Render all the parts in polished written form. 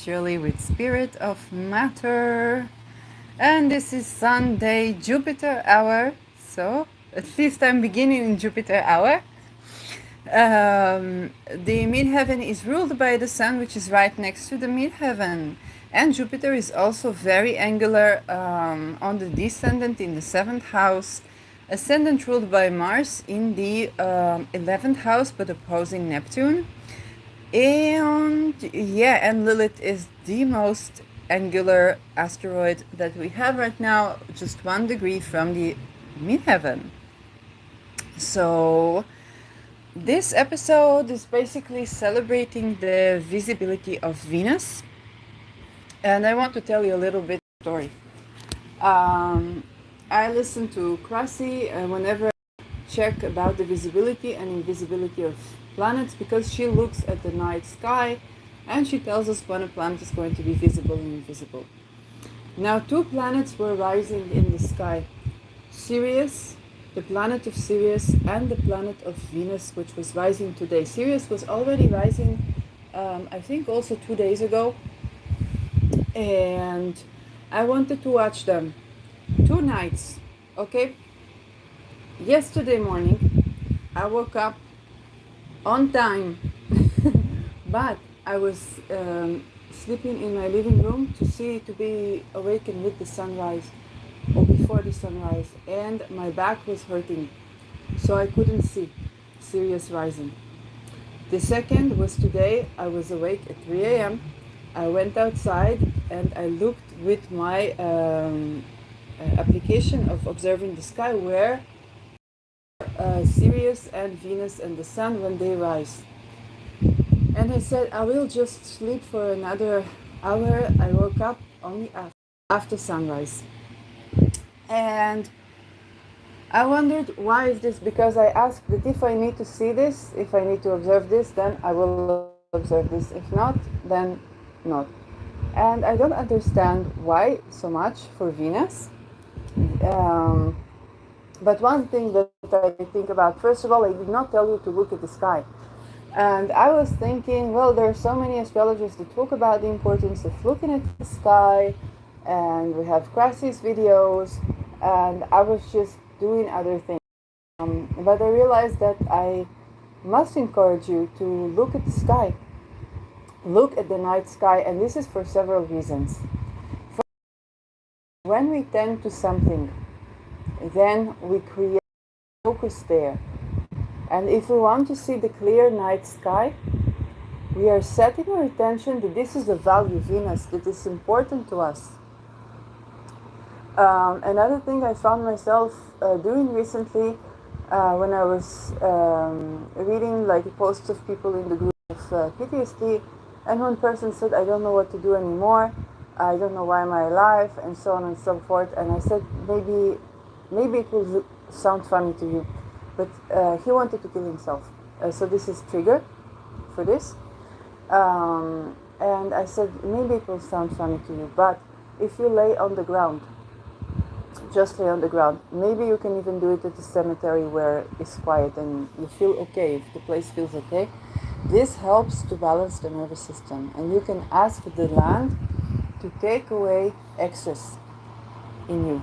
Shirley with Spirit of Matter. And this is Sunday Jupiter hour. So at least I'm beginning in Jupiter hour. The midheaven is ruled by the sun, which is right next to the midheaven. And Jupiter is also very angular on the descendant in the 7th house. Ascendant ruled by Mars in the 11th house, but opposing Neptune. And Lilith is the most angular asteroid that we have right now, just 1 degree from the midheaven. So this episode is basically celebrating the visibility of Venus, and I want to tell you a little bit of the story. I listen to Krasi whenever I check about the visibility and invisibility of planets, because she looks at the night sky and she tells us when a planet is going to be visible and invisible. Now, 2 planets were rising in the sky: Sirius, the planet of Sirius, and the planet of Venus, which was rising today. Sirius was already rising, I think also 2 days ago, and I wanted to watch them 2 nights. Okay, yesterday morning I woke up on time, but I was sleeping in my living room to be awakened with the sunrise or before the sunrise, and my back was hurting, so I couldn't see Sirius rising. The second was today. I was awake at 3 a.m. I went outside and I looked with my application of observing the sky where Sirius and Venus and the sun when they rise. And I said, I will just sleep for another hour. I woke up only after sunrise. And I wondered, why is this? Because I asked that if I need to see this, if I need to observe this, then I will observe this. If not, then not. And I don't understand why so much for Venus. But one thing that I think about, first of all, I did not tell you to look at the sky. And I was thinking, well, there are so many astrologers that talk about the importance of looking at the sky, and we have Krasi's videos, and I was just doing other things. But I realized that I must encourage you to look at the sky. Look at the night sky, and this is for several reasons. First, when we tend to something, then we create focus there. And if we want to see the clear night sky, we are setting our attention that this is a value, Venus, that is important to us. Another thing I found myself doing recently, when I was reading like posts of people in the group of PTSD, and one person said, I don't know what to do anymore, I don't know why am I alive, and so on and so forth. And I said, maybe it will sound funny to you, but he wanted to kill himself. So this is trigger for this. And I said, maybe it will sound funny to you, but if you lay on the ground, just lay on the ground. Maybe you can even do it at the cemetery where it's quiet and you feel okay, if the place feels okay. This helps to balance the nervous system, and you can ask the land to take away excess in you.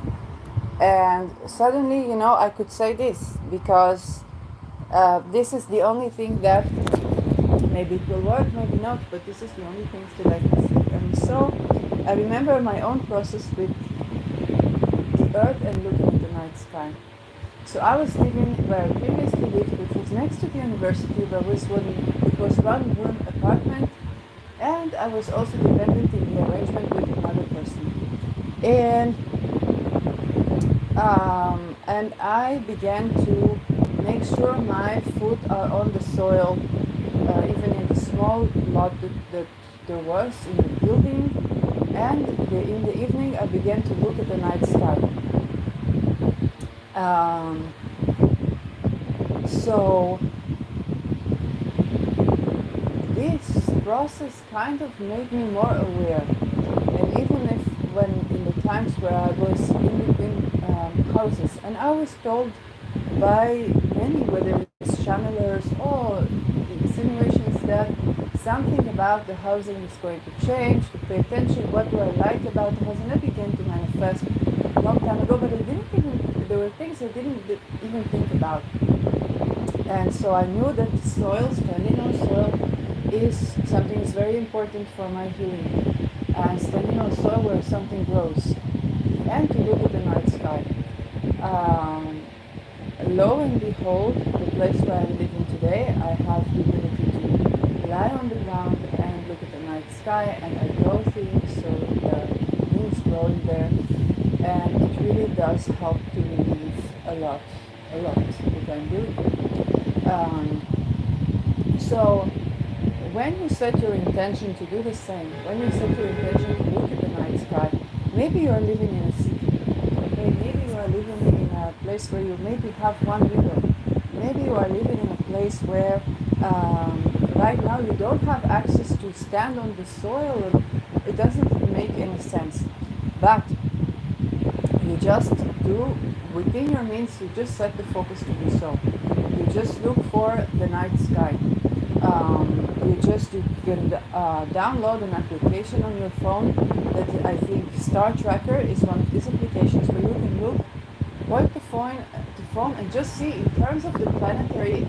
And suddenly, I could say this, because this is the only thing that, maybe it will work, maybe not, but this is the only things that I can see. And so I remember my own process with the earth and looking at the night sky. So I was living where I previously lived, which was next to the university, but it was 1-room apartment, and I was also dependent in the arrangement with another person. And I began to make sure my foot are on the soil, even in the small lot that there was in the building. And in the evening, I began to look at the night sky. So this process kind of made me more aware. And even if when in the times where I was in between houses, and I was told by many, whether it's channelers or insinuations, that something about the housing is going to change, to pay attention, what do I like about the housing. That began to manifest a long time ago, but there were things I didn't even think about. And so I knew that soil, standing on soil, is something that's very important for my healing. And standing on soil where something grows. And to look at the night sky. Lo and behold, the place where I'm living today, I have the ability to lie on the ground and look at the night sky, and I grow things, so the moon's growing there, and it really does help to relieve a lot what I'm doing. So when you set your intention to do the same, when you set your intention to look at the night sky, maybe you're living in a city, okay? Maybe you are living in a place where you maybe have one window. Maybe you are living in a place where right now you don't have access to stand on the soil. It doesn't make any sense. But you just do, within your means, you just set the focus to do so. You just look for the night sky. You can download an application on your phone that I think Star Tracker is one of these applications where you can look, point the phone and just see in terms of the planetary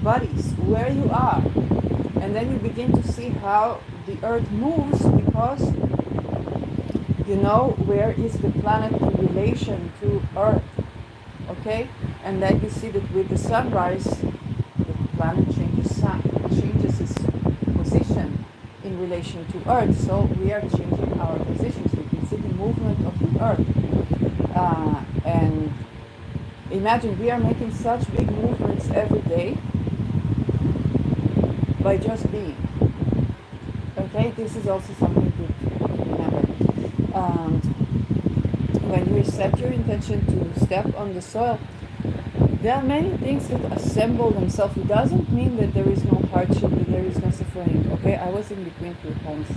bodies where you are. And then you begin to see how the Earth moves, because you know where is the planet in relation to Earth. Okay? And then you see that with the sunrise, the planet changes its position in relation to Earth. So we are changing our positions. We can see the movement of the Earth. And imagine we are making such big movements every day by just being. Okay? This is also something to remember. And when you set your intention to step on the soil, there are many things that assemble themselves. It doesn't mean that there is no hardship, that there is no suffering. Okay, I was in between two homes.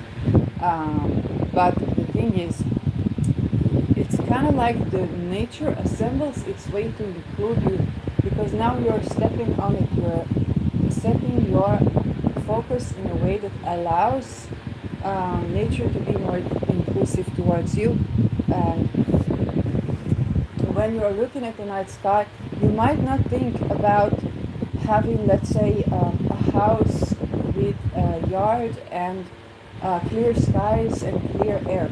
But the thing is, it's kind of like the nature assembles its way to include you, because now you're stepping on it. You're setting your focus in a way that allows nature to be more inclusive towards you. And when you're looking at the night sky, you might not think about having, let's say, a house with a yard and clear skies and clear air.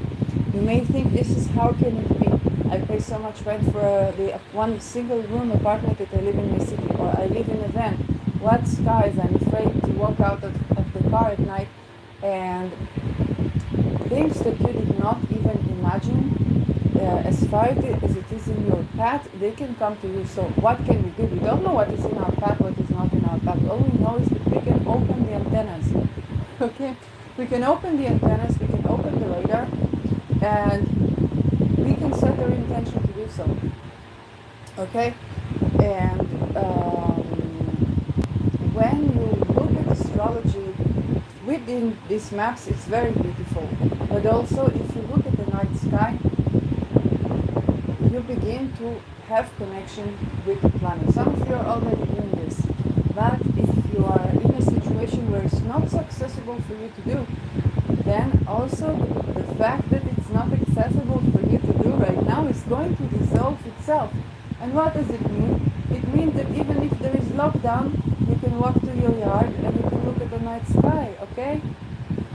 You may think, this is how can it be? I pay so much rent for the one single room apartment that I live in my city, or I live in a van. What skies? I'm afraid to walk out of the car at night, and things that you did not even imagine. As far as it is in your path, they can come to you. So what can we do? We don't know what is in our path, what is not in our path. All we know is that we can open the antennas. Okay? We can open the antennas, we can open the radar, and we can set our intention to do so. Okay? And when you look at astrology within these maps, it's very beautiful. But also, if you look at the night sky, you begin to have connection with the planet. Some of you are already doing this, but if you are in a situation where it's not so accessible for you to do, then also the fact that it's not accessible for you to do right now is going to dissolve itself. And what does it mean? It means that even if there is lockdown, you can walk to your yard and you can look at the night sky, okay?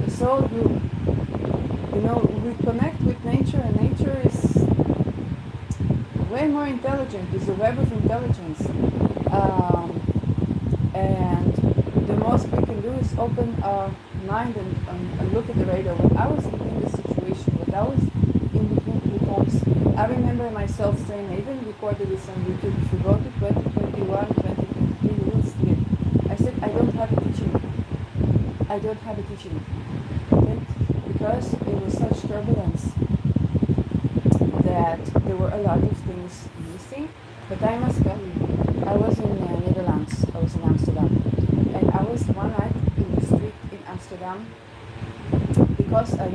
So we connect with nature, and nature is way more intelligent. It's a web of intelligence. And the most we can do is open our mind and look at the radar. When I was in this situation, when I was in between two homes, I remember myself saying, I even recorded this on YouTube, if you go to 2021, 2023, you will see it. I said, I don't have a teaching. I don't have a teaching. Okay? Because it was such turbulence that there were a lot of things missing. But I must tell you, I was in Netherlands, I was in Amsterdam, and I was one night in the street in Amsterdam because I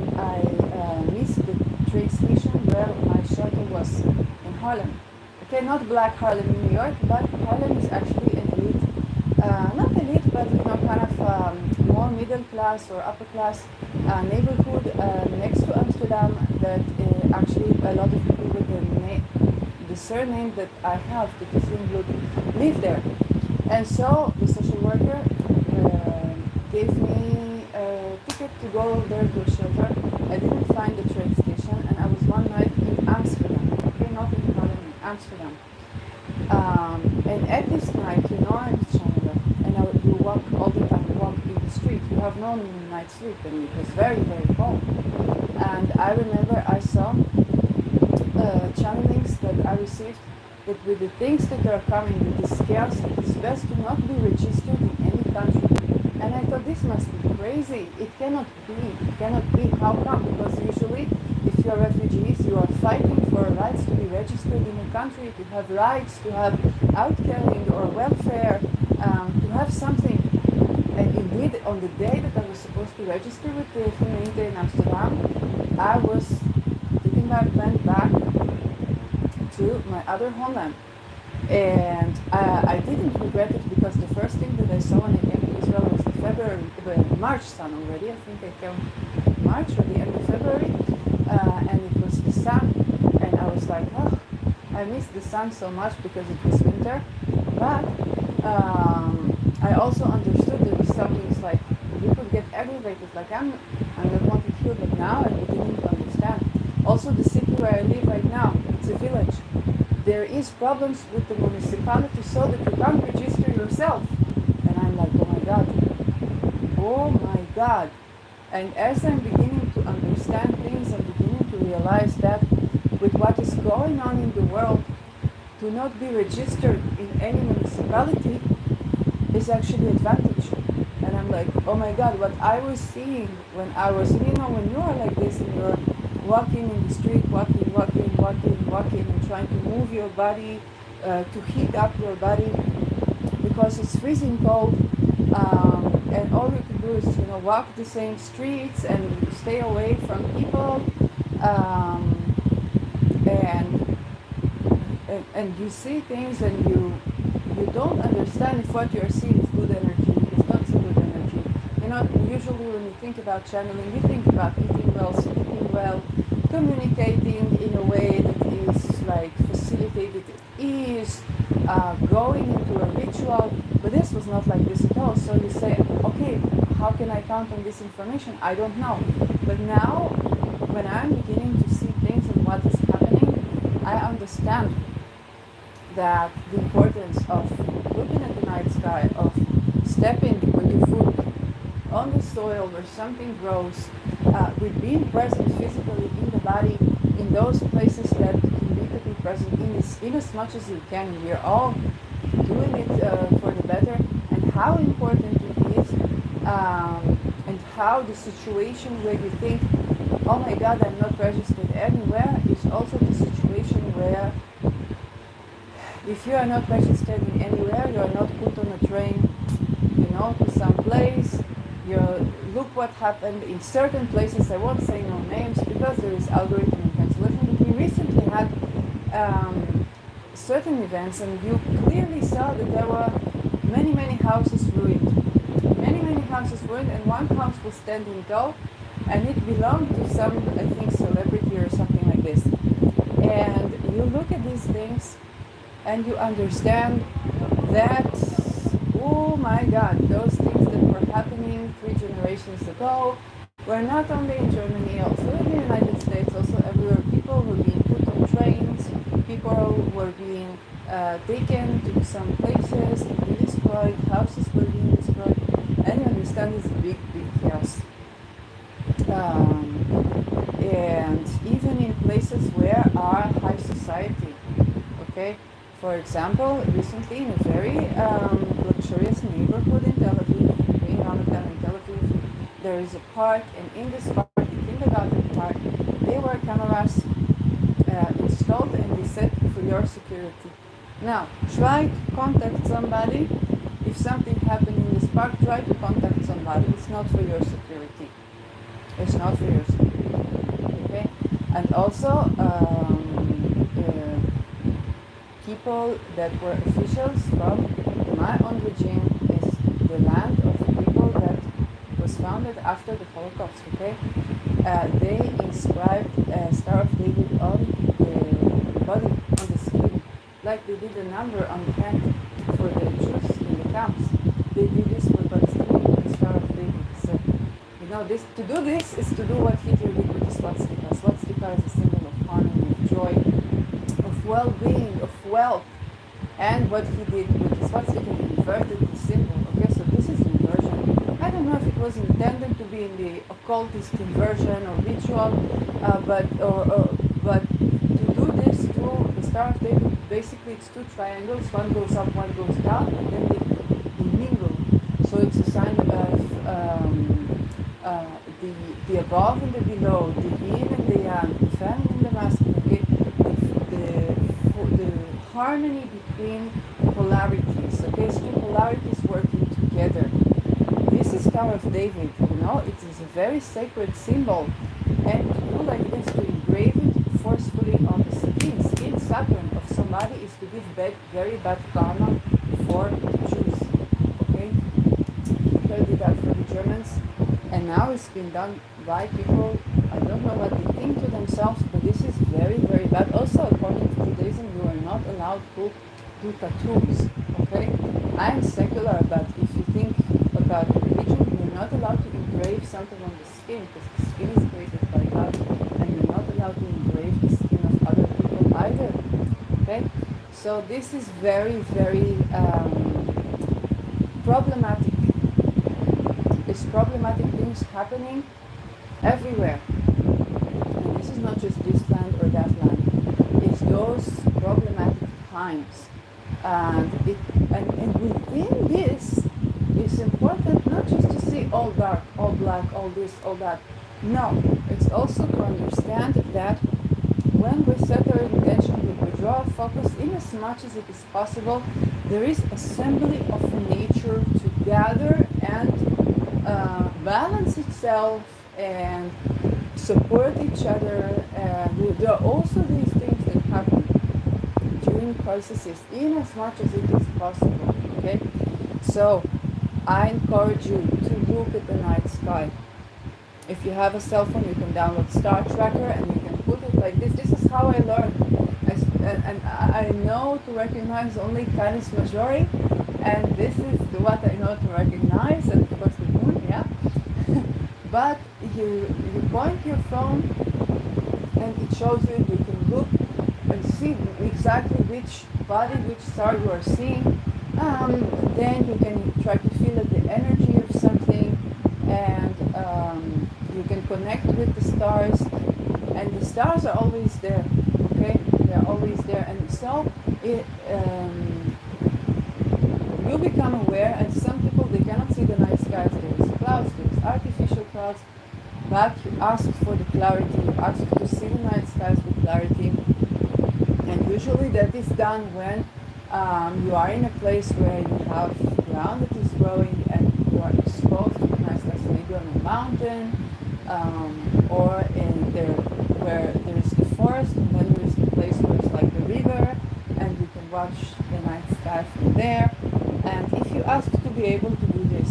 missed the train station where my shelter was in Harlem. Okay, not Black Harlem in New York, but Harlem is actually an elite, not elite, but kind of more more middle class or upper class neighborhood next to Amsterdam that actually a lot of people with the surname that I have, the Tussin live there. And so the social worker gave me a ticket to go there to a shelter. I didn't find the train station, and I was one night in Amsterdam, okay, not in Holland, in Amsterdam. And at this night, you know, I'm a channeler, and you walk all the time, you walk in the street, you have no night sleep, and it was very, very cold. And I remember I saw channelings that I received that with the things that are coming, with the scares, it is best to not be registered in any country. And I thought, this must be crazy. It cannot be. It cannot be. How come? Because usually, if you are refugees, you are fighting for rights to be registered in a country, to have rights, to have outcaring or welfare, to have something. And indeed, on the day that I was supposed to register with the gemeente in Amsterdam, I was taking my plan back to my other homeland. And I didn't regret it because the first thing that I saw when I came to Israel was the March sun already. I think I came March or the end of February, and it was the sun, and I was like, oh, I missed the sun so much because it was winter. But I also understood there was some things like you could get aggravated, like I'm not wanted here, but now I didn't understand. Also, the city where I live right now, it's a village. There is problems with the municipality so that you can't register yourself. And I'm like, oh my God. Oh my God. And as I'm beginning to understand things, I'm beginning to realize that with what is going on in the world, to not be registered in any municipality is actually an advantage. And I'm like, oh my God, what I was seeing when I was, when you are like this and you're walking in the street, walking, and trying to move your body, to heat up your body, because it's freezing cold, and all you can do is, walk the same streets and stay away from people, and you see things and you don't understand if what you're seeing is good energy, it's not so good energy. Usually when you think about channeling, you think about eating well, sleeping well, communicating in a way that is like facilitated ease, going into a ritual, but this was not like this at all. So you say, okay, how can I count on this information? I don't know. But now, when I'm beginning to see things and what is happening, I understand that the importance of looking at the night sky, of stepping with your foot on the soil where something grows, with being present physically in the body, in those places that you need to be present in as much as you can. We are all doing it for the better, and how important it is, and how the situation where you think, oh my God, I'm not registered anywhere, is also the situation where if you are not registered in anywhere, you are not put on a train, to some place. Look what happened in certain places. I won't say no names because there is algorithm and cancellation. But we recently had certain events, and you clearly saw that there were many, many houses ruined. Many, many houses ruined, and one house was standing tall, and it belonged to some, I think, celebrity or something like this. And you look at these things, and you understand that, oh my God, those things that were happening 3 generations ago were not only in Germany, also in the United States, also everywhere. People were being put on trains, people were being taken to some places to be destroyed, houses were being destroyed, and you understand it's a big, big chaos. And even in places where are high society, okay? For example, recently in a very luxurious neighborhood in Tel Aviv, in Ramadan in Tel Aviv, there is a park, and in this park, the kindergarten park, there were cameras installed, and they said for your security. Now, try to contact somebody. If something happened in this park, try to contact somebody. It's not for your security. It's not for your security. Okay? And also, people that were officials from my own regime is the land of people that was founded after the Holocaust, okay? They inscribed Star of David on the body, on the skin, like they did a number on the hand for the Jews in the camps. They did this for Palestinians, the Star of David. So, this to do this is to do what Hitler did with the swastika. Swastika is a symbol of harmony, of joy, of well-being, of wealth. And what he did with the swastika, he inverted the symbol. Okay, so this is inversion. I don't know if it was intended to be in the occultist inversion or ritual, but to do this through the Star of David, basically it's two triangles. One goes up, one goes down, and then they mingle. So it's a sign of the above and the below, the yin and the yang, the feminine and the masculine. Okay? The harmony between polarities, okay, so two polarities working together. This is Star of David, it is a very sacred symbol, and to do like this, to engrave it forcefully on the skin Saturn of somebody, is to give very bad karma for the Jews, okay? Hitler did that for the Germans, and now it's been done by people. I don't know what they think to themselves, but this is very, very bad. Also, according to Judaism, you are not allowed to do tattoos, okay? I am secular, but if you think about religion, you're not allowed to engrave something on the skin, because the skin is created by God, and you're not allowed to engrave the skin of other people either, okay? So this is very, very problematic. It's problematic things happening everywhere. And this is not just this land or that land. It's those problematic times. And within this, it's important not just to see all dark, all black, all this, all that. No, it's also to understand that when we set our intention, we withdraw our focus in as much as it is possible. There is assembly of nature to gather and balance itself and support each other. There are also these things that happen during crises in as much as it is possible, okay? So I encourage you to look at the night sky. If you have a cell phone, you can download Star Tracker and you can put it like this. This is how I learned. And I know to recognize only Canis Majori, and this is what I know to recognize, and of course the moon, yeah? But you point your phone and it shows you, you can look and see exactly which body, which star you are seeing. Then you can try to feel the energy of something, and you can connect with the stars, and the stars are always there, okay? They're always there, and so you become aware, and some people, they cannot see the night skies, there's clouds, there's artificial clouds, but you ask for the clarity, you ask to see the night skies with clarity, and usually that is done when you are in a place where you have ground that is growing and you are exposed to the night skies, maybe on a mountain, or in there where there is the forest, and then there is the place where it's like the river, and you can watch the night sky from there. And if you ask to be able to do this,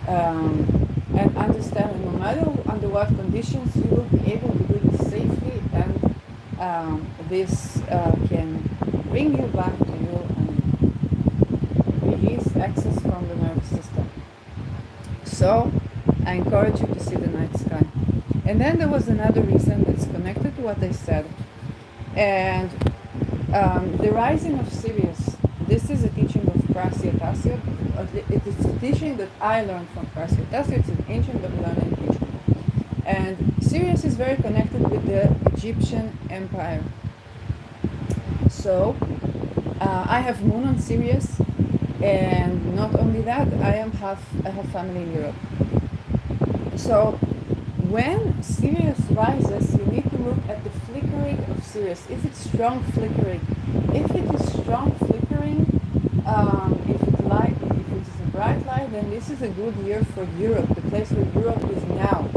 and understand no matter under what conditions, you will be able to do this safely, and this can bring you back to you and release excess from the nervous system. So I encourage you to see the night sky. And then there was another reason that's connected to what I said, and the rising of Sirius. This is a teaching of Prasyatasyot. It is a teaching that I learned from Prasyatasyot. It's an ancient Babylonian teaching. And Sirius is very connected with the Egyptian Empire. So I have moon on Sirius, and not only that, I have family in Europe. So when Sirius rises, you need to look at the flickering of Sirius. If it's strong flickering, if it is strong flickering, if it's a bright light, then this is a good year for Europe, the place where Europe is now.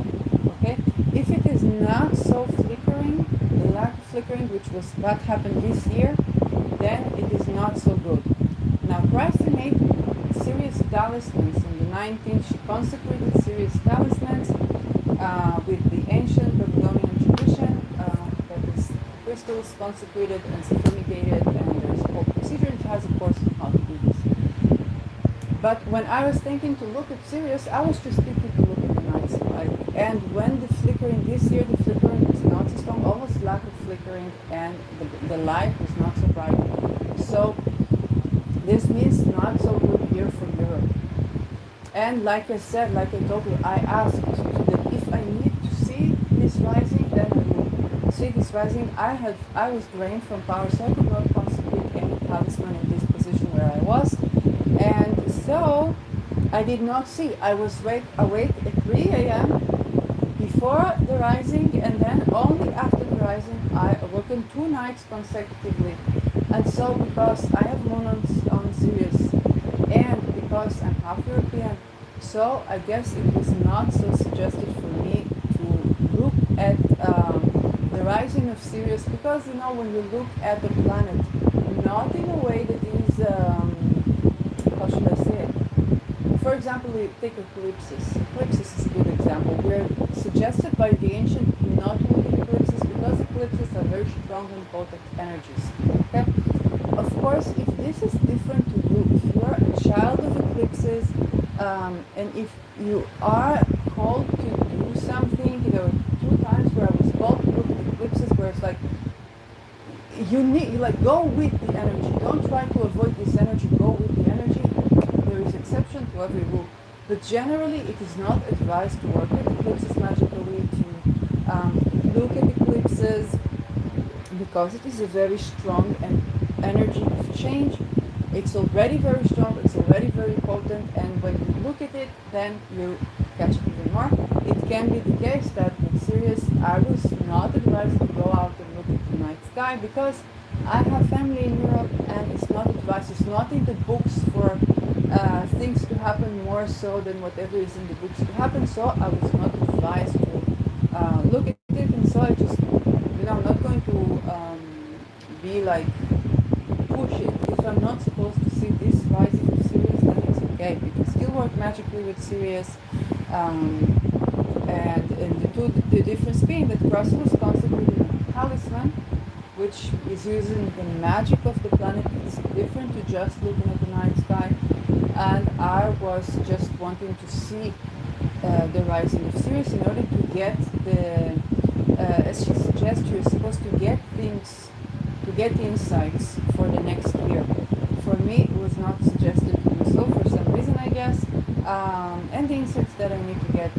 Okay? If it is not so flickering, the lack of flickering, which was what happened this year, then it is not so good. Now, Christ made Sirius Sirius talismans in the 19th. She consecrated Sirius talismans with the ancient Babylonian tradition that is crystals consecrated and fumigated, and there's a whole procedure. It has a course on how to do this. But when I was thinking to look at Sirius, I was just thinking to look at the night sky. And when the flickering, this year the flickering was not so strong, almost lack of flickering, and the light was not so bright. So this means not so good year for Europe. And like I said, like I told you, I asked that if I need to see this rising, then I will see this rising. I was drained from power, so I could not consecrate any talisman in this position where I was. And so I did not see. I was awake at 3 a.m. before the rising, and then only after the rising I awoke 2 nights consecutively. And so because I have moon on Sirius, and because I'm half European, so I guess it was not so suggested for me to look at the rising of Sirius, because when you look at the planet, not in a way that is how should I say it? For example, we take eclipses. Eclipses is a good example. We're suggested by the ancient not to look at eclipses because eclipses are very strong and potent energies. Okay? Of course, if this is different to you, if you are a child of eclipses, and if you are called to do something, there were 2 times where I was called to look at eclipses where it's like, you go with the energy. Don't try to avoid this energy, go with the energy. There is exception to every rule. But generally, it is not advised to work with eclipses magically, to look at eclipses, because it is a very strong energy of change. It's already very strong, it's already very potent, and when you look at it, then you catch it even more. It can be the case that with Sirius, I was not advised to go out and look at the night sky, because I have family in Europe, and it's not advised, it's not in the books for things to happen more so than whatever is in the books to happen, so I was not advised to look at it, and so I just, I'm not going to be like, push it. If I'm not supposed to see this rising of Sirius, then it's okay. You can still work magically with Sirius, and the difference being that Russell was consecrated a talisman, which is using the magic of the planet. It's different to just looking at the night sky, and I was just wanting to see the rising of Sirius in order to get as she suggests, you're supposed to get things, to get insights for the next year. For me, it was not suggested to do so for some reason, I guess, and the insights that I need to get,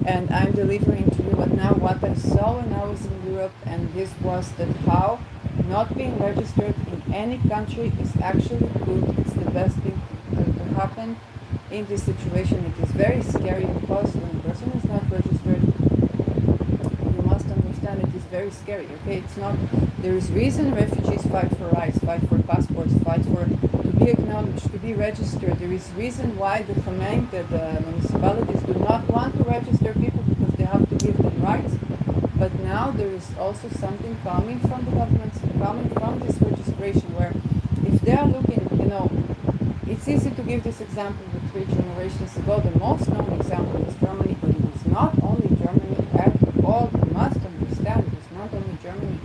and I'm delivering to you what I saw when I was in Europe, and this was that how not being registered in any country is actually good. It's the best thing to happen in this situation. It is very scary because when a person is not registered, you must understand it is very scary. Okay, it's not. There is reason refugees fight for rights, fight for passports, fight for to be acknowledged, to be registered. There is reason why the municipalities do not want to register people, because they have to give them rights. But now there is also something coming from the governments, coming from this registration, where if they are looking, it's easy to give this example with 3 generations ago. The most known example is Germany, but it is not only Germany at all. You must understand it is not only Germany.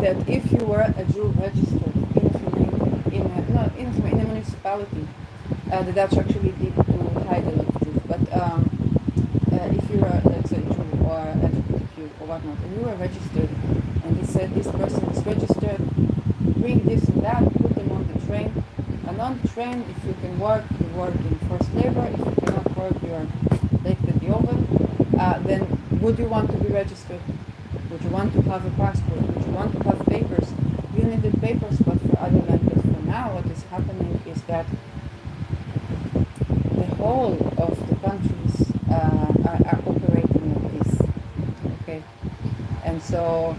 That if you were a Jew registered in a municipality, the Dutch actually did to hide a lot of Jews, but if you were, let's say, Jew or LGBTQ or whatnot, and you were registered, and they said this person is registered, bring this and that, put them on the train, and on the train, if you can work, you work in forced labor. If you cannot work, you are baked at the oven. Then would you want to be registered? Would you want to have a passport? Would you want to have papers? You needed papers, but for other languages. For now, what is happening is that the whole of the countries are operating like this. Okay, and so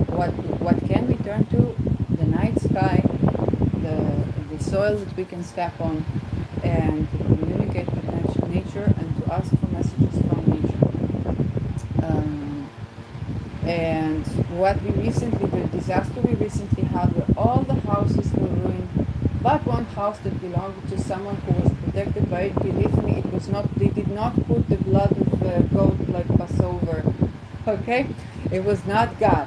what can we turn to? The night sky, the soil that we can step on, and to communicate with nature, and to ask for messages from nature. And what we recently, the disaster we recently had, where all the houses were ruined, house that belonged to someone who was protected by it. Believe me, it was not. They did not put the blood of the goat like Passover. Okay, it was not God.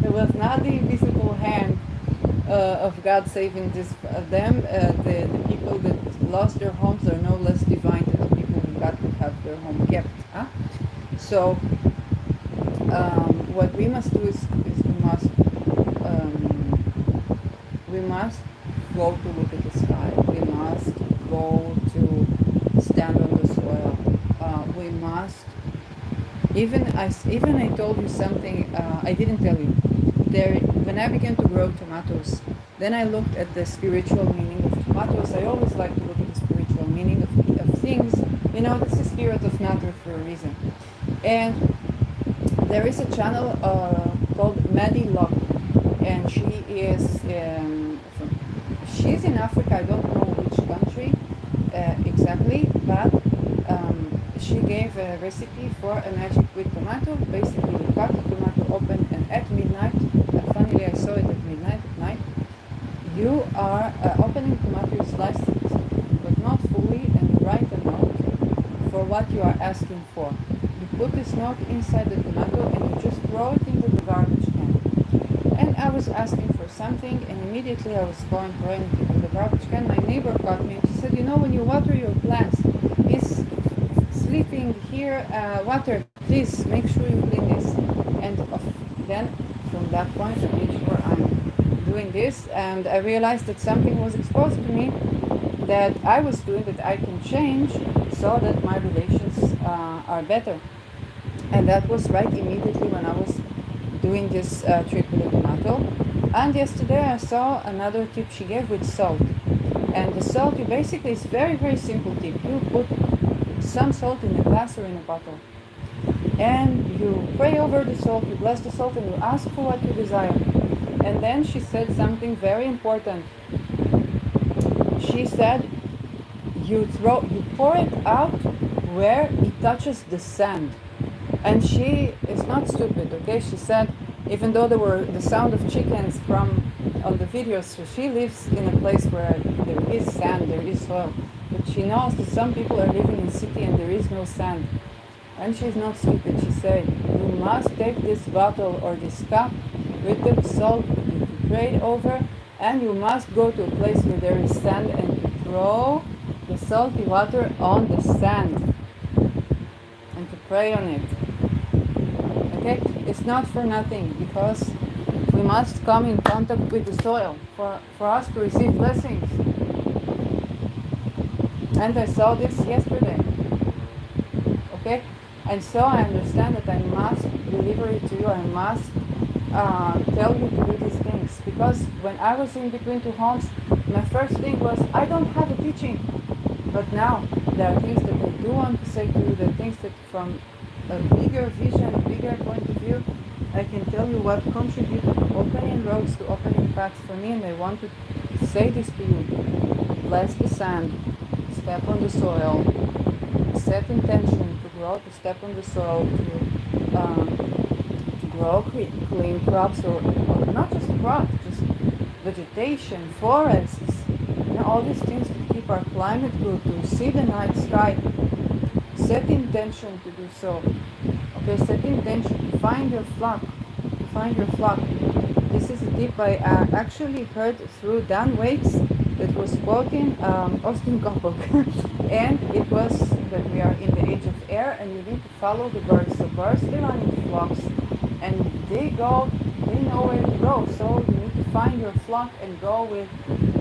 It was not the invisible hand of God saving them. The people that lost their homes are no less divine than the people who got to have their home kept. Huh? So what we must do is we must go to look at the sky. We must go to stand on the soil. We must. Even I told you something. I didn't tell you. When I began to grow tomatoes, then I looked at the spiritual meaning of tomatoes. I always like to look at the spiritual meaning of things. You know, that's the spirit of nature for a reason. And there is a channel called Maddie Locke, and she's in Africa. I don't know which country exactly, but she gave a recipe for a magic with tomato. Basically, you cut the tomato open, and at midnight, funnily I saw it at midnight at night, you are opening tomato, you slice it, but not fully, and you write a note for what you are asking for. You put this note inside the tomato, and you just throw it into the garbage can. And I was asking for something, and immediately I was throwing it into the garbage can. My neighbor caught me, and she said, you know, when you water your plants, it's sleeping here, water, please make sure you clean this. And then from that point I made sure I'm doing this, and I realized that something was exposed to me that I was doing that I can change so that my relations are better. And that was right immediately when I was doing this trick with the tomato. And yesterday I saw another tip she gave with salt. And the salt, you basically, it's very, very simple tip. You put some salt in a glass or in a bottle, and you pray over the salt, you bless the salt, and you ask for what you desire. And then she said something very important. She said you pour it out where it touches the sand. And she is not stupid, okay? She said, even though there were the sound of chickens from on the videos, so she lives in a place where there is sand, there is soil. But she knows that some people are living in city and there is no sand. And she's not stupid. She said, you must take this bottle or this cup with the salt that you prayed over, and you must go to a place where there is sand and throw the salty water on the sand and to pray on it. Okay? It's not for nothing, because we must come in contact with the soil for us to receive blessings. And I saw this yesterday. Okay? And so I understand that I must deliver it to you. I must tell you to do these things. Because when I was in between two homes, my first thing was, I don't have a teaching. But now, there are things that I do want to say to you. There are things that from a bigger vision, a bigger point of view, I can tell you what contributed to opening roads, to opening paths for me. And I want to say this to you. Bless the sand. Step on the soil, set intention to grow, to step on the soil, to grow clean crops, or not just crops, just vegetation, forests, you know, all these things to keep our climate good, to see the night sky. Set intention to do so. Okay, set intention to find your flock, This is a tip I actually heard through Dan Waits, that was quoting Austin Coppock, and it was that we are in the age of air, and you need to follow the birds. So birds, they run in flocks, and they know where to go. So you need to find your flock and go with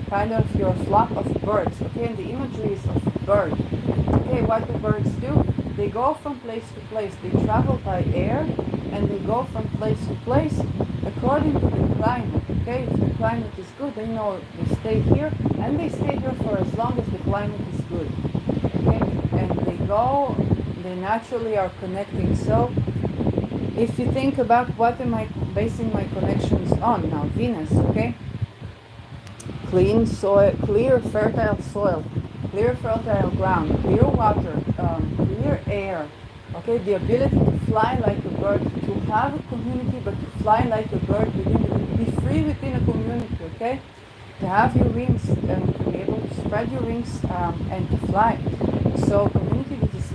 kind of your flock of birds. Okay, and the imagery is of bird. Okay, what do birds do? They go from place to place. They travel by air, and they go from place to place according to the climate. Okay, if the climate is good, they know they stay here, and they stay here for as long as the climate is good. Okay, and they naturally are connecting. So if you think about what am I basing my connections on now, Venus, okay? Clean soil, clear fertile soil, clear fertile ground, clear water, clear air. Okay, the ability to fly like a bird, to have a community, but to fly like a bird within, be free within a community. Okay, to have your wings and to be able to spread your wings and to fly. So a community that is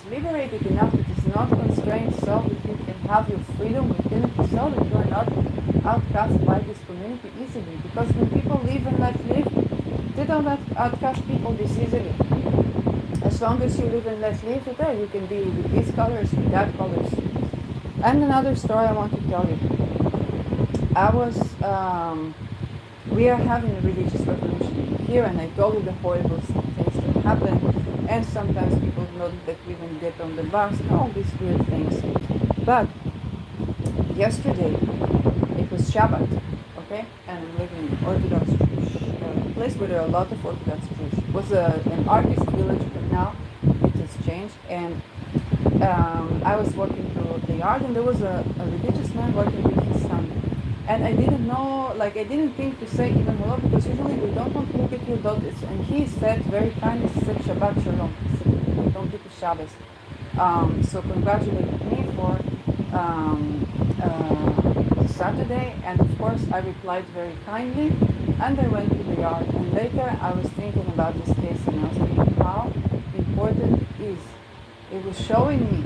liberated enough, that is not constrained, so that you can have your freedom within it, so that you are not outcast by this community easily. Because when people live and let live, they don't outcast people this easily. As long as you live and let live, okay, you can be with these colors, with that colors. And another story I want to tell you. We are having a religious revolution here, and I told you the horrible things that happen, and sometimes people know that we even get on the bus and all these weird things. But yesterday, it was Shabbat, okay, and I'm living in Orthodox Jewish, a place where there are a lot of Orthodox Jews. It was an artist village, but now it has changed, and I was walking through the yard, and there was a religious man walking with his son. And I didn't know, I didn't think to say even hello, because usually we don't want to look at your daughters. And he said very kindly, he said Shabbat Shalom. He said, don't keep the Shabbos. So congratulated me for Saturday, and of course I replied very kindly, and I went to the yard. And later I was thinking about this case, and I was thinking how important it is. It was showing me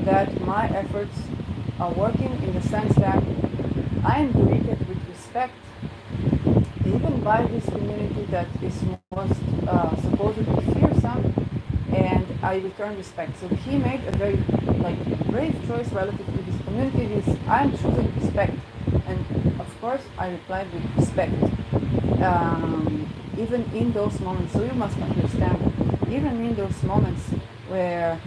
that my efforts are working in the sense that I am greeted with respect, even by this community that is most supposedly fearsome, and I return respect. So he made a very brave choice relative to this community. I am choosing respect, and of course I replied with respect. Even in those moments, so you must understand, even in those moments where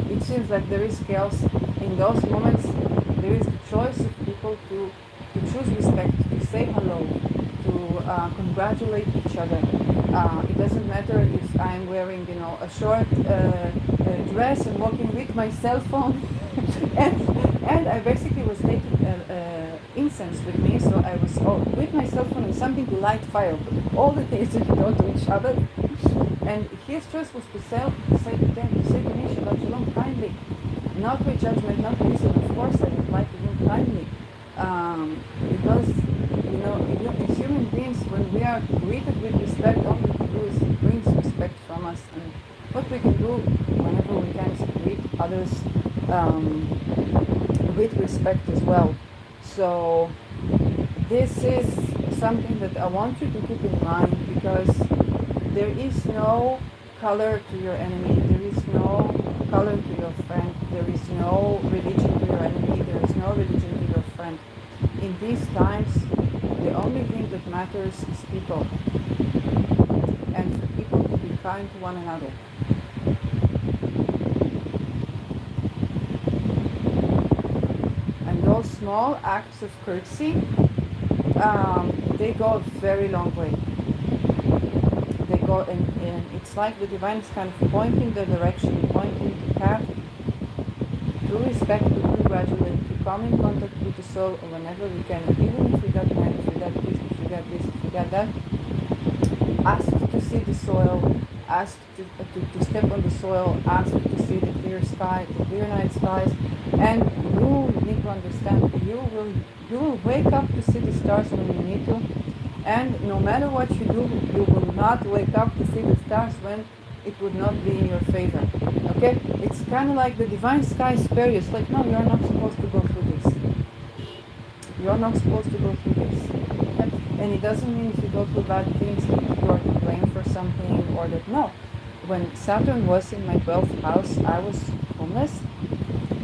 it seems like there is chaos, in those moments there is the choice of people to choose respect, to say hello, to congratulate each other. It doesn't matter if I'm wearing, a short dress and walking with my cell phone, and I basically was taking incense with me, so I was with my cell phone and something to light fire, but all the things that you don't do in Shabbat. And his choice was to say to me, Shabbat Shalom, kindly, not with judgment, not with reason. Of course, I replied to him kindly, because as human beings, when we are greeted with respect, all we can do is brings respect from us, and what we can do whenever we can is greet others with respect as well. So this is something that I want you to keep in mind, because there is no color to your enemy, there is no color to your friend, there is no religion to your enemy, there is no religion to your friend. In these times, the only thing that matters is people, and for people to be kind to one another. And those small acts of courtesy, they go a very long way. They go, and it's like the divine is kind of pointing the direction, pointing the path, to respect, to congratulate, to come in contact with the soul whenever we can, even if we got mad, if we got this, if we got this, if we got that. Ask to see the soil, ask to step on the soil, ask to see the clear sky, the clear night skies, and you need to understand that you will wake up to see the stars when you need to, and no matter what you do, you will not wake up to see the stars when it would not be in your favor. Okay? It's kind of like the divine sky spare you. It's like, no, you're not supposed to go through this. You're not supposed to go through this. Okay? And it doesn't mean if you go through bad things that you are to blame for something, or that, no. When Saturn was in my 12th house, I was homeless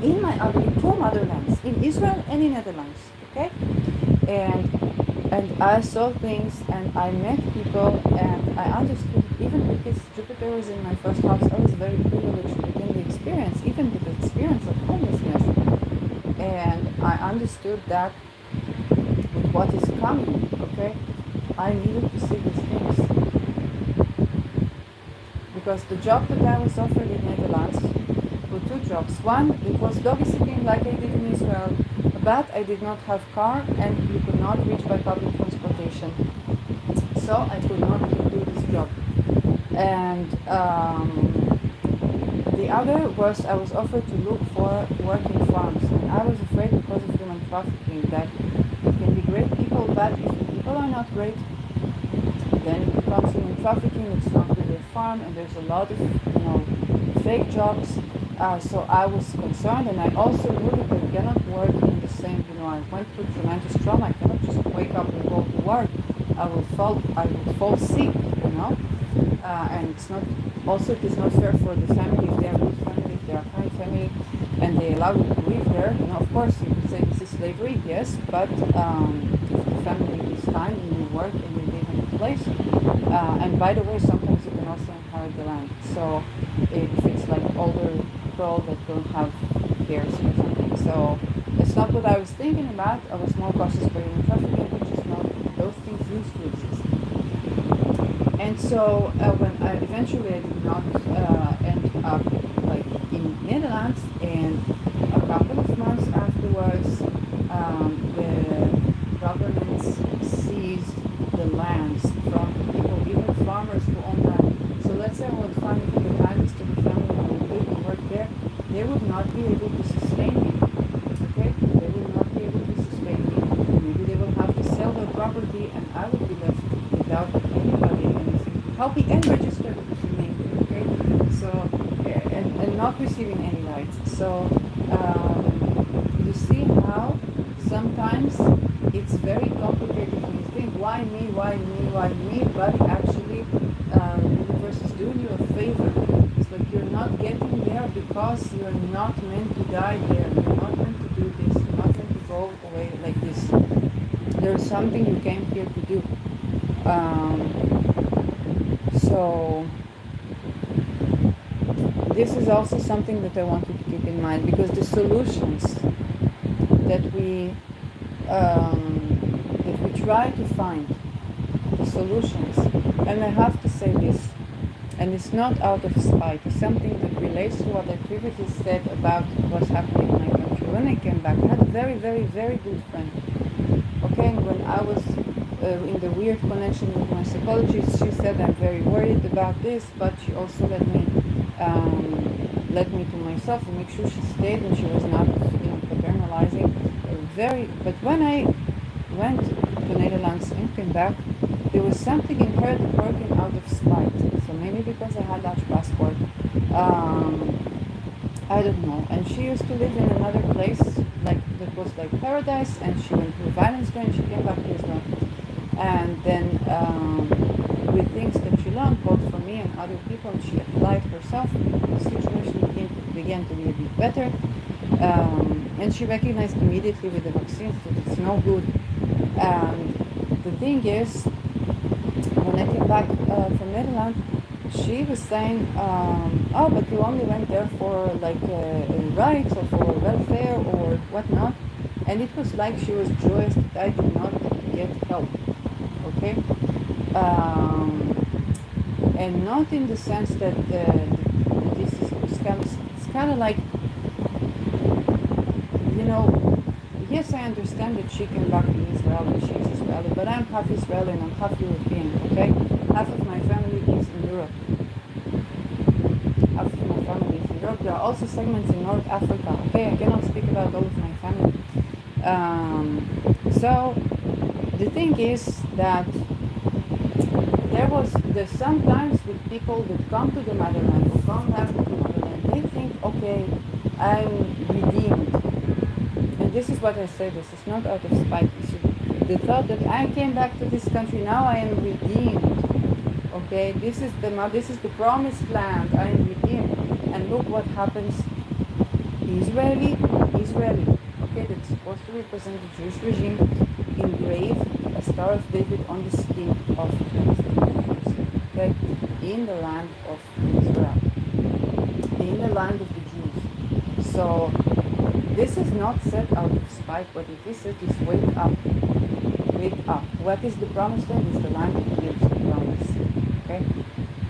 in my two motherlands, in Israel and in Netherlands. Okay? And I saw things, and I met people, and I understood, even because Jupiter was in my first house, I was very privileged within the experience, even with the experience of homelessness. And I understood that with what is coming, okay, I needed to see these things. Because the job that I was offered in Netherlands were two jobs. One, it was doggy sitting like I did in Israel, but I did not have car, and you could not reach by public transportation. So I could not do this job. And the other was I was offered to look for work in farms, and I was afraid because of human trafficking that it can be great people, but if the people are not great, then it becomes human trafficking. It's not really a farm, and there's a lot of fake jobs. So I was concerned, and I also knew that I cannot work in the same. I went through tremendous trauma. I cannot just wake up and go to work. I would fall sick. And it's not. Also, it is not fair for the family if they are good family, if they are kind family, and they allow you to live there. Of course, you could say this is slavery, yes, but if the family is kind and you work and you live in a place, and by the way, sometimes you can also inherit the land. So if it's like older people that don't have heirs or something, so it's not what I was thinking about. I was more cautious for human trafficking, which is not. Those things used to exist. And so when I eventually I did not end up like in Netherlands, and a couple of months afterwards, the government seized the lands from people, even farmers who own land. So let's say I would find the kindness to the family who would live and work there, they would not be able to sustain me. Okay, they would not be able to sustain me. Maybe they will have to sell their property, and I would be left without anybody helping and registered with the name, okay? So, and not receiving any rights. So, you see how sometimes it's very complicated when you think, why me, but actually the universe is doing you a favor. It's like you're not getting there because you're not meant to die there. You're not meant to do this. You're not meant to go away like this. There's something you came here to do. So this is also something that I want you to keep in mind, because the solutions that we try to find, the solutions, and I have to say this, and it's not out of spite, it's something that relates to what I previously said about what's happening in my country. When I came back, I had a very, very, very good friend. Okay, and when I was in the weird connection with my psychologist, she said, I'm very worried about this, but she also let me to myself and make sure she stayed and she was not paternalizing. But when I went to Netherlands and came back, there was something in her that working out of spite. So maybe because I had Dutch passport, I don't know. And she used to live in another place that was like paradise, and she went through violence there, and she came back to Israel. And then with things that she learned, both from me and other people, and she applied herself, the situation began to be a bit better. And she recognized immediately with the vaccines that it's no good. And the thing is, when I came back from Netherlands, she was saying, oh, but you only went there for like rights or for welfare or whatnot. And it was like she was joyous that I did not get help. Okay? And not in the sense that this is kind of like, yes, I understand that she came back to Israel and she's Israeli, but I'm half Israeli and I'm half European, okay? Half of my family is in Europe. Half of my family is in Europe. There are also segments in North Africa, okay? I cannot speak about all of my family. So the thing is that there's sometimes with people that come to the motherland or come back to the motherland, they think, okay, I'm redeemed. And this is what I say, this is not out of spite. The thought that I came back to this country, now I am redeemed. Okay, this is the promised land, I am redeemed. And look what happens. Israeli, okay, that's supposed to represent the Jewish regime, engraved a Star of David on the skin of Palestinians, okay, in the land of Israel, in the land of the Jews. So this is not set out of spite, but it is said is wake up. Wake up. What is the promised land? Is the land that gives the promise. Okay?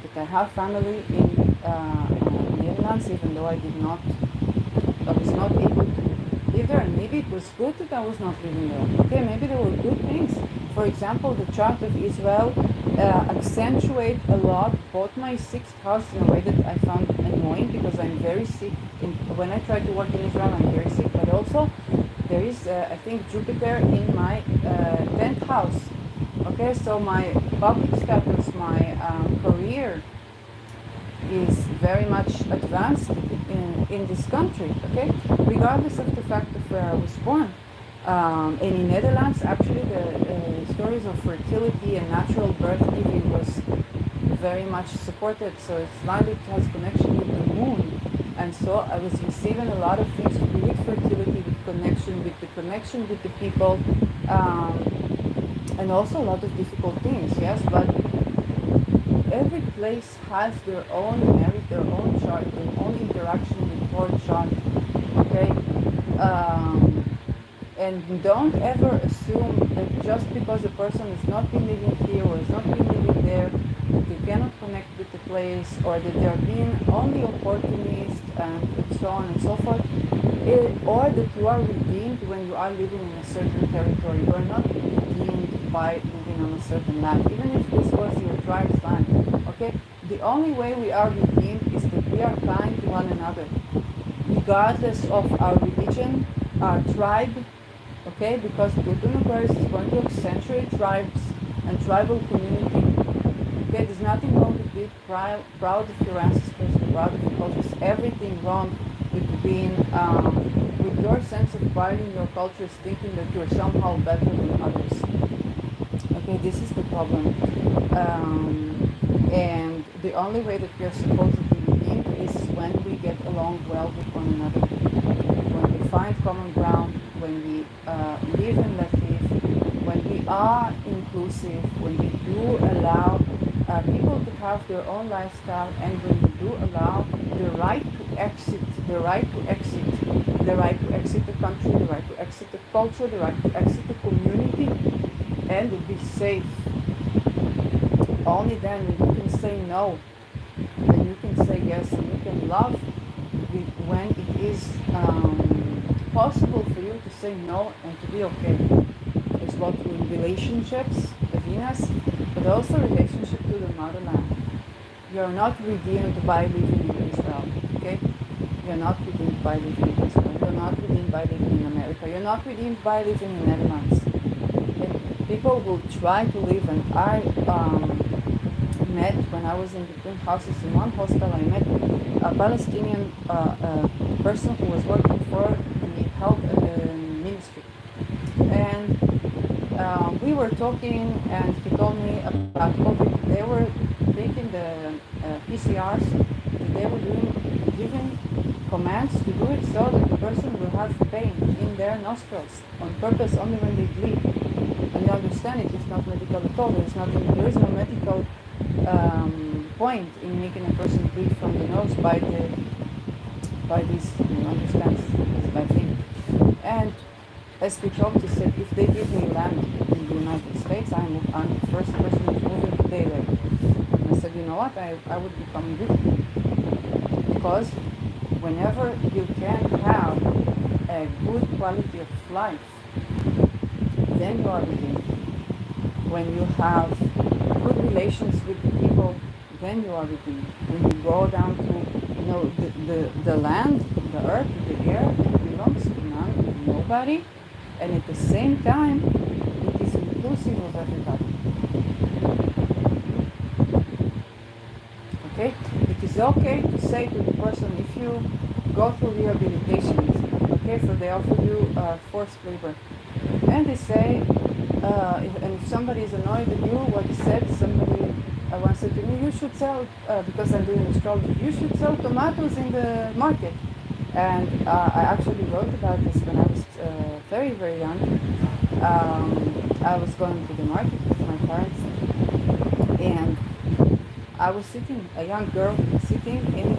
That I have family in Netherlands, even though I was not able to live there, and maybe it was good that I was not living there. Okay, maybe there were good things. For example, the chart of Israel accentuate a lot, both my sixth house in a way that I found annoying because I'm very sick. When I try to work in Israel, I'm very sick, but also There is, I think, Jupiter in my 10th house. Okay, so my public status, my career is very much advanced in this country, okay, regardless of the fact of where I was born. And in Netherlands, actually, the stories of fertility and natural birth giving was very much supported. So it's like it has connection with the moon, and so I was receiving a lot of things to do with fertility, with the connection with the people, and also a lot of difficult things. Yes, but every place has their own merit, their own chart, their own interaction with your chart. Okay. And don't ever assume that just because a person is not been living here or is not been living there, that they cannot connect with the place, or that they are being only opportunist and so on and so forth, or that you are redeemed when you are living in a certain territory. You are not redeemed by living on a certain land, even if this was your tribe's land. Okay? The only way we are redeemed is that we are kind to one another, regardless of our religion, our tribe. Okay, because Pluto Aquarius is going to accentuate tribes and tribal community. Okay, there's nothing wrong with being proud of your ancestors, proud of your cultures. Everything wrong with being, with your sense of pride in your cultures, thinking that you're somehow better than others. Okay, this is the problem. And the only way that we are supposed to be redeemed is when we get along well with one another, when we find common ground, when we live and let live, when we are inclusive, when we do allow people to have their own lifestyle, and when we do allow the right to exit, the right to exit, the right to exit the country, the right to exit the culture, the right to exit the community, and to be safe. Only then when you can say no, then you can say yes, and you can love when it is possible for you to say no and to be okay. It's both in relationships, the Venus, but also relationship to the motherland. You're not redeemed by living in Israel, okay? You're not redeemed by living in Israel. You're not redeemed by living in America. You're not redeemed by living in Netherlands. Okay? People will try to live, and I met, when I was in between houses in one hostel, I met a Palestinian person who was working for the health ministry. And we were talking, and he told me about COVID. They were taking the PCRs, and they were giving commands to do it so that the person will have pain in their nostrils on purpose, only when they bleed. And you understand it's not medical at all. There is no medical point in making a person bleed from the nose by this, you understand, this bad thing. And as we talked, he said, if they give me land in the United States, I'm the first person who's moving today there. And I said, you know what, I would be coming with you. Because whenever you can have a good quality of life, then you are redeemed. When you have good relations with the people, then you are redeemed. When you go down to, the land, the earth, the air, it belongs to nobody, and at the same time, it is inclusive of everybody. Okay? It is okay to say to the person, if you go through rehabilitation, okay, so they offer you forced labor, and they say, if somebody is annoyed at you, what you said, somebody once said to me, you should sell, because I'm doing astrology, you should sell tomatoes in the market. And I actually wrote about this when I was very, very young. I was going to the market with my parents, and I was sitting, a young girl, sitting in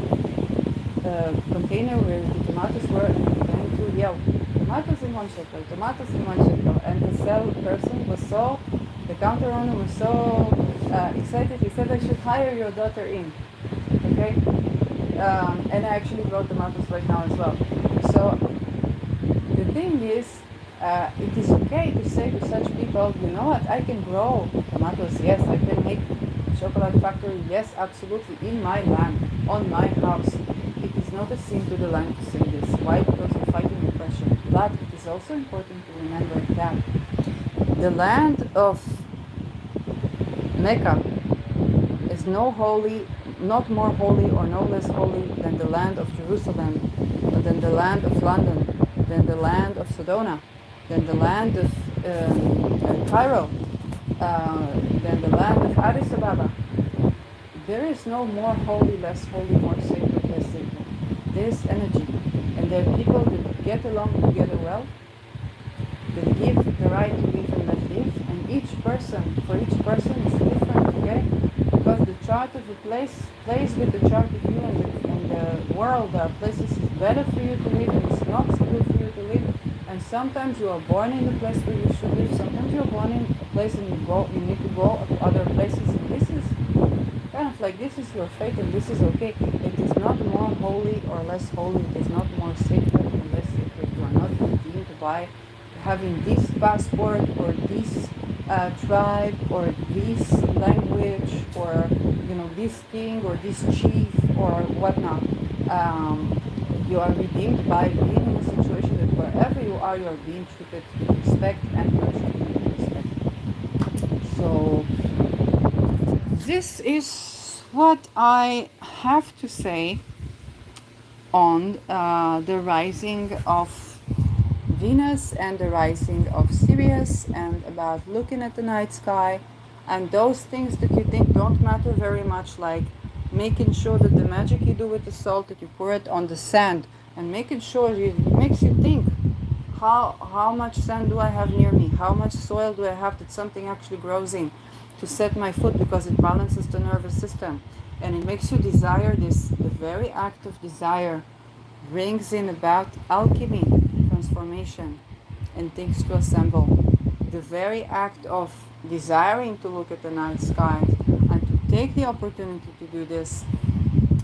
a container where the tomatoes were, and began to yell, tomatoes in 1 shekel, tomatoes in 1 shekel. And the sell person was the counter owner was so excited, he said, I should hire your daughter in. Okay? And I actually wrote tomatoes right now as well. So the thing is, it is okay to say to such people, you know what, I can grow tomatoes, yes, I can make chocolate factory, yes, absolutely, in my land, on my house. it is not a sin to the land to say this. Why? Because you're fighting oppression. But it is also important to remember that the land of Mecca is not more holy or no less holy than the land of Jerusalem, than the land of London, than the land of Sedona, than the land of Cairo, than the land of Addis Ababa. There is no more holy, less holy, more sacred, less sacred. There is energy. And there are people that get along together well, that give the right to live and let live. And for each person is different, okay? Because the chart of a place plays with the chart of you and the world. There are places it's better for you to live and it's not so good for you to live. And sometimes you are born in the place where you should live. Sometimes you are born in a place and you need to go to other places. And this is kind of like, this is your fate and this is okay. It is not more holy or less holy. It is not more sacred or less sacred. You are not redeemed by having this passport or this tribe or this language or this king or this chief or whatnot. You are redeemed by being in a situation that wherever you are being treated with respect and you are treated with respect. So this is what I have to say on the rising of Venus and the rising of Sirius, and about looking at the night sky and those things that you think don't matter very much, like making sure that the magic you do with the salt, that you pour it on the sand, and making sure it makes you think, how much sand do I have near me? How much soil do I have that something actually grows in to set my foot, because it balances the nervous system. And it makes you desire this. The very act of desire brings in about alchemy, transformation, and things to assemble. The very act of desiring to look at the night sky and to take the opportunity to do this,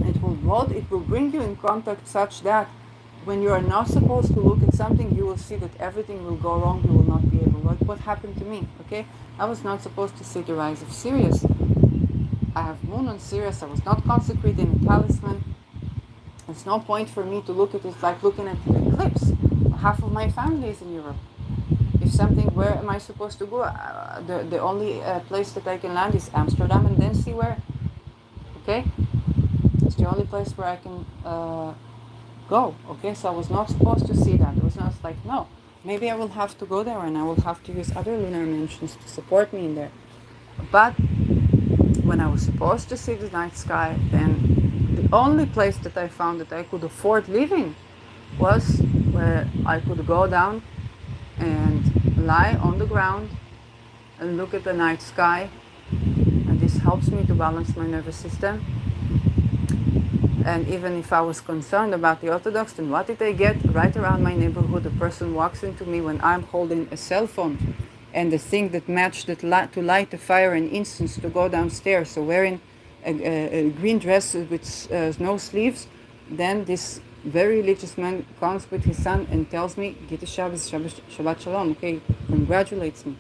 it will bring you in contact such that when you are not supposed to look at something, you will see that everything will go wrong. You will not be able. What happened to me? Okay, I was not supposed to see the rise of Sirius. I have moon on Sirius. I was not consecrating a talisman. There's no point for me to look at it like looking at the eclipse. Half of my family is in Europe. If something, where am I supposed to go? The only place that I can land is Amsterdam, and then see where. Okay, it's the only place where I can go. Okay, so I was not supposed to see that. It was not like, no, maybe I will have to go there and I will have to use other lunar mansions to support me in there. But when I was supposed to see the night sky, then the only place that I found that I could afford living was where I could go down and lie on the ground and look at the night sky. And this helps me to balance my nervous system. And even if I was concerned about the Orthodox, then what did I get? Right around my neighborhood, a person walks into me when I'm holding a cell phone and the thing that matched to light a fire and incense to go downstairs. So wearing a green dress with no sleeves, then this very religious man comes with his son and tells me, Gita Shabbos, Shabbat Shalom, okay, congratulates me.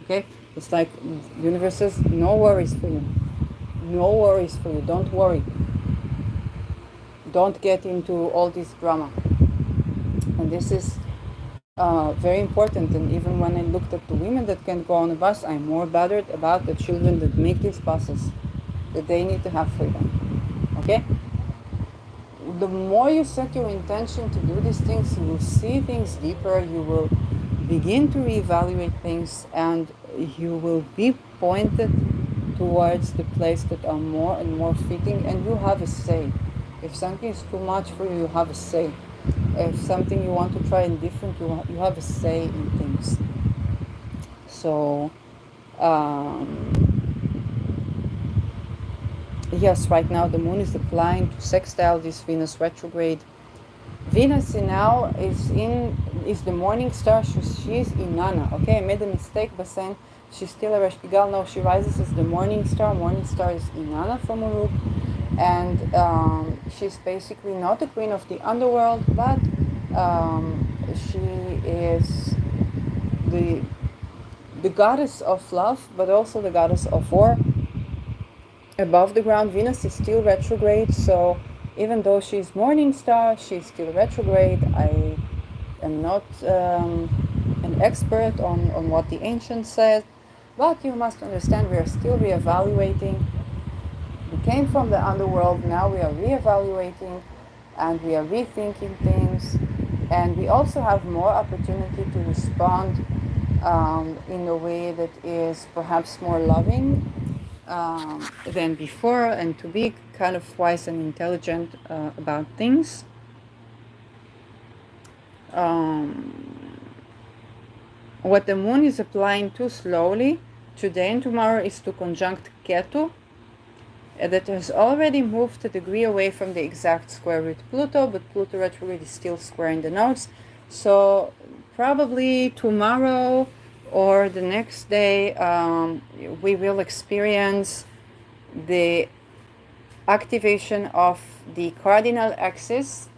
Okay, it's like the universe says, no worries for you. No worries for you, don't worry. Don't get into all this drama. And this is very important. And even when I looked at the women that can go on a bus, I'm more bothered about the children that make these buses, that they need to have freedom. Okay? The more you set your intention to do these things, you will see things deeper, you will begin to reevaluate things, and you will be pointed towards the place that are more and more fitting, and you have a say. If something is too much for you, you have a say. If something you want to try and different, you have a say in things. So, yes, right now the moon is applying to sextile this Venus retrograde. Venus now is the morning star. She's in Nana. Okay, I made a mistake by saying she's still a Resh Gigal. No, she rises as the morning star. Morning star is in Nana from Uruk. And she's basically not the queen of the underworld, but she is the goddess of love, but also the goddess of war. Above the ground, Venus is still retrograde, so even though she's morning star, she's still retrograde. I am not an expert on what the ancients said, but you must understand we are still reevaluating. We came from the underworld, now we are reevaluating and we are rethinking things, and we also have more opportunity to respond in a way that is perhaps more loving than before, and to be kind of wise and intelligent about things. What the moon is applying too slowly today and tomorrow is to conjunct Ketu, that has already moved a degree away from the exact square root Pluto, but Pluto retrograde is still square in the nodes. So probably tomorrow or the next day we will experience the activation of the cardinal axis.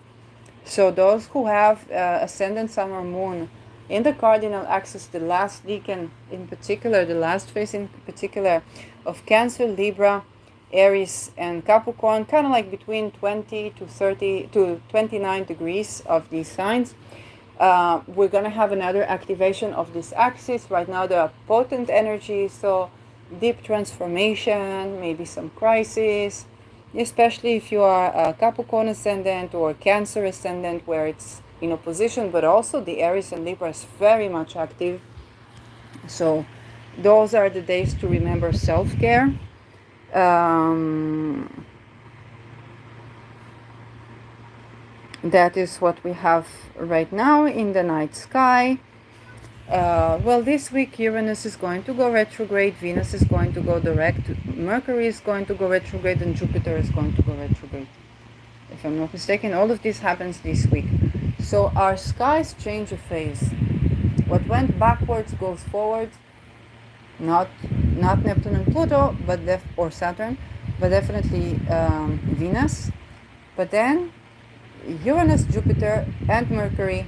So those who have ascendant, sun, or moon in the cardinal axis, the last decan in particular, the last phase in particular of Cancer, Libra, Aries, and Capricorn, kind of like between 20 to 30 to 29 degrees of these signs, we're going to have another activation of this axis. Right now there are potent energies, so deep transformation, maybe some crisis, especially if you are a Capricorn ascendant or Cancer ascendant where it's in opposition, but also the Aries and Libra is very much active. So those are the days to remember self-care. That is what we have right now in the night sky. Well, this week Uranus is going to go retrograde, Venus is going to go direct, Mercury is going to go retrograde, and Jupiter is going to go retrograde. If I'm not mistaken, all of this happens this week. So our skies change a phase. What went backwards goes forward. Not Neptune and Pluto, but or Saturn, but definitely Venus. But then Uranus, Jupiter, and Mercury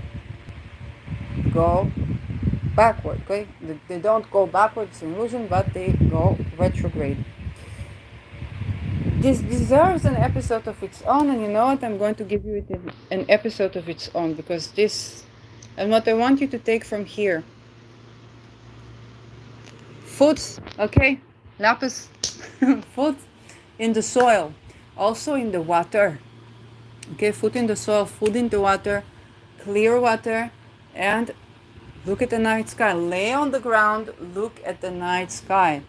go backward. Okay, they don't go backward; it's an illusion, but they go retrograde. This deserves an episode of its own, and you know what? I'm going to give you an episode of its own, because this, and what I want you to take from here. Foot, okay, lapis, foot in the soil, also in the water. Okay, foot in the soil, food in the water, clear water, and look at the night sky. Lay on the ground, look at the night sky.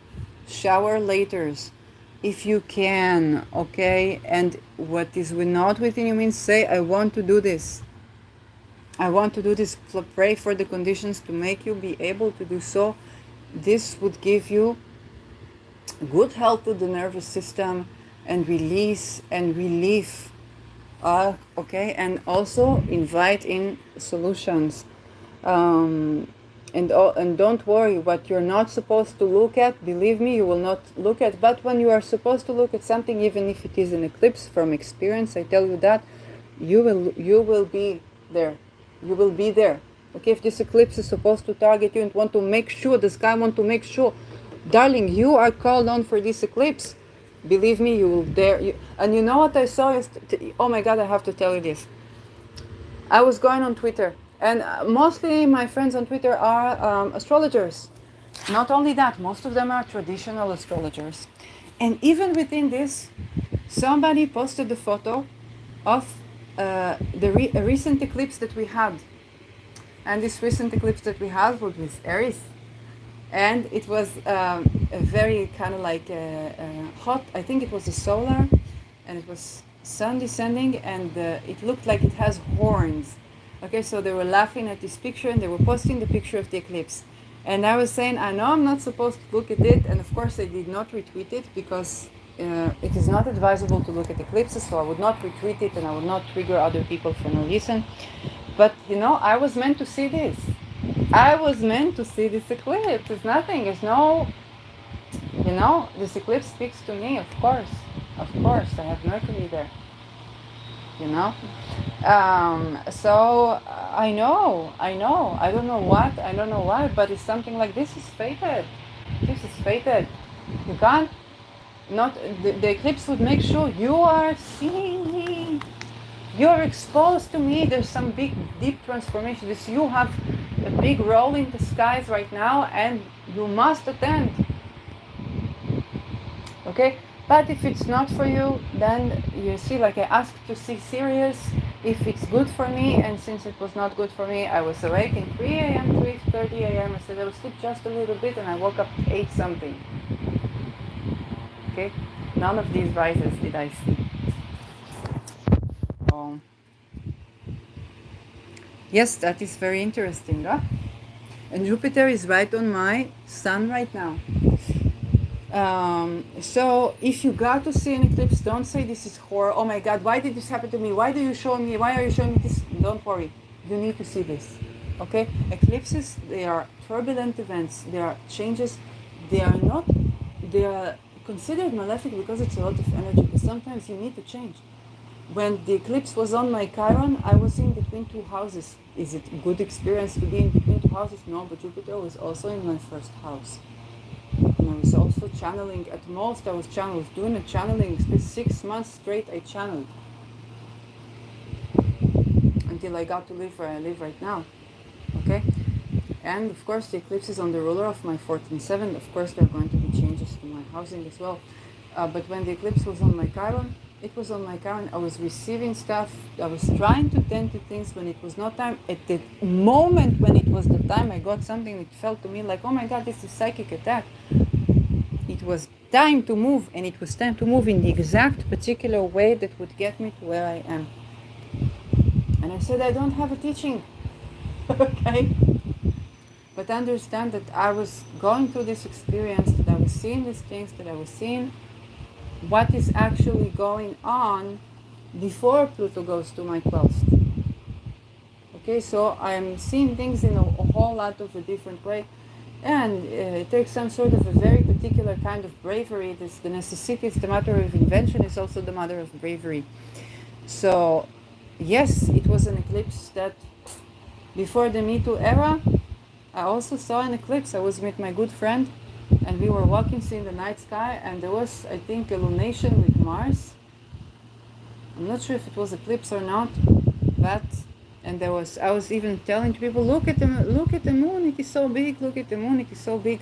Shower laters, if you can, okay? And what is not within you means say, I want to do this. I want to do this. Pray for the conditions to make you be able to do so. This would give you good health to the nervous system and release and relief. Okay, and also invite in solutions. And don't worry, what you're not supposed to look at, believe me, you will not look at. But when you are supposed to look at something, even if it is an eclipse, from experience, I tell you that you will be there. You will be there. Okay, if this eclipse is supposed to target you and want to make sure, the sky want to make sure, darling, you are called on for this eclipse. Believe me, you will dare. And you know what I saw? Oh my God, I have to tell you this. I was going on Twitter, and mostly my friends on Twitter are astrologers. Not only that, most of them are traditional astrologers. And even within this, somebody posted the photo of a recent eclipse that we had. And this recent eclipse that we had was with Aries. And it was a very kind of like hot, I think it was a solar, and it was sun descending, and it looked like it has horns. Okay, so they were laughing at this picture, and they were posting the picture of the eclipse. And I was saying, I know I'm not supposed to look at it, and of course I did not retweet it, because it is not advisable to look at eclipses, so I would not retweet it, and I would not trigger other people for no reason. But, you know, I was meant to see this. I was meant to see this eclipse. It's nothing. It's no, you know, this eclipse speaks to me, of course. Of course, I have Mercury there. You know? So, I know. I don't know why, but it's something like this is fated. This is fated. You can't Not the eclipse would make sure you are seeing me. You're exposed to me. There's some big, deep transformation. This you have a big role in the skies right now, and you must attend. Okay, but if it's not for you, then you see, like I asked to see Sirius if it's good for me, and since it was not good for me, I was awake in 3 a.m. to 8:30 a.m. I said I will sleep just a little bit, and I woke up at 8 something. Okay, none of these rises did I see. Oh. Yes, that is very interesting, huh? And Jupiter is right on my sun right now. So if you got to see an eclipse, don't say this is horror. Oh my God, why did this happen to me? Why do you show me? Why are you showing me this? Don't worry. You need to see this. Okay? Eclipses, they are turbulent events. They are changes. They are considered malefic because it's a lot of energy. But sometimes you need to change. When the eclipse was on my Chiron, I was in between two houses. Is it a good experience to be in between two houses? No, but Jupiter was also in my first house. And I was also channeling. At most, I was doing a channeling. 6 months straight, I channeled. Until I got to live where I live right now. Okay? And of course, the eclipse is on the ruler of my 14-7. Of course, there are going to be changes to my housing as well. But when the eclipse was on my Chiron, it was on my Chiron. I was receiving stuff. I was trying to tend to things when it was not time. At the moment when it was the time, I got something that felt to me like, oh my God, this is psychic attack. It was time to move, and it was time to move in the exact particular way that would get me to where I am. And I said, I don't have a teaching. Okay? But understand that I was going through this experience, that I was seeing these things, that I was seeing what is actually going on before Pluto goes to my 12th. Okay, so I'm seeing things in a whole lot of a different way, and it takes some sort of a very particular kind of bravery. The necessity is the mother of invention, is also the mother of bravery. So yes, it was an eclipse that before the Me Too era, I also saw an eclipse. I was with my good friend, and we were walking in the night sky, and there was, I think, a lunation with Mars. I'm not sure if it was eclipse or not, but I was even telling people, look at the moon, it is so big. Look at the moon, it is so big.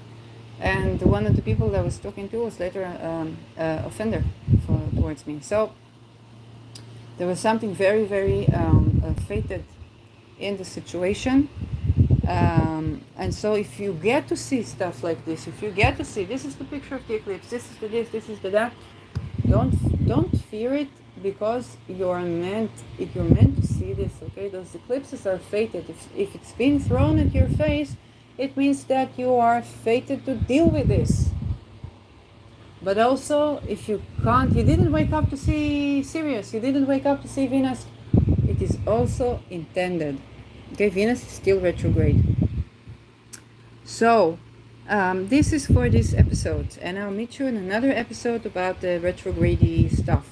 And one of the people that I was talking to was later offender towards me. So there was something very, very fated in the situation. And so if you get to see stuff like this, if you get to see, this is the picture of the eclipse, this is the this is the that, don't fear it, because you're meant to see this. Okay, those eclipses are fated. If it's been thrown at your face, it means that you are fated to deal with this. But also, if you didn't wake up to see Sirius, you didn't wake up to see Venus, it is also intended. Okay, Venus is still retrograde. So, this is for this episode, and I'll meet you in another episode about the retrograde stuff.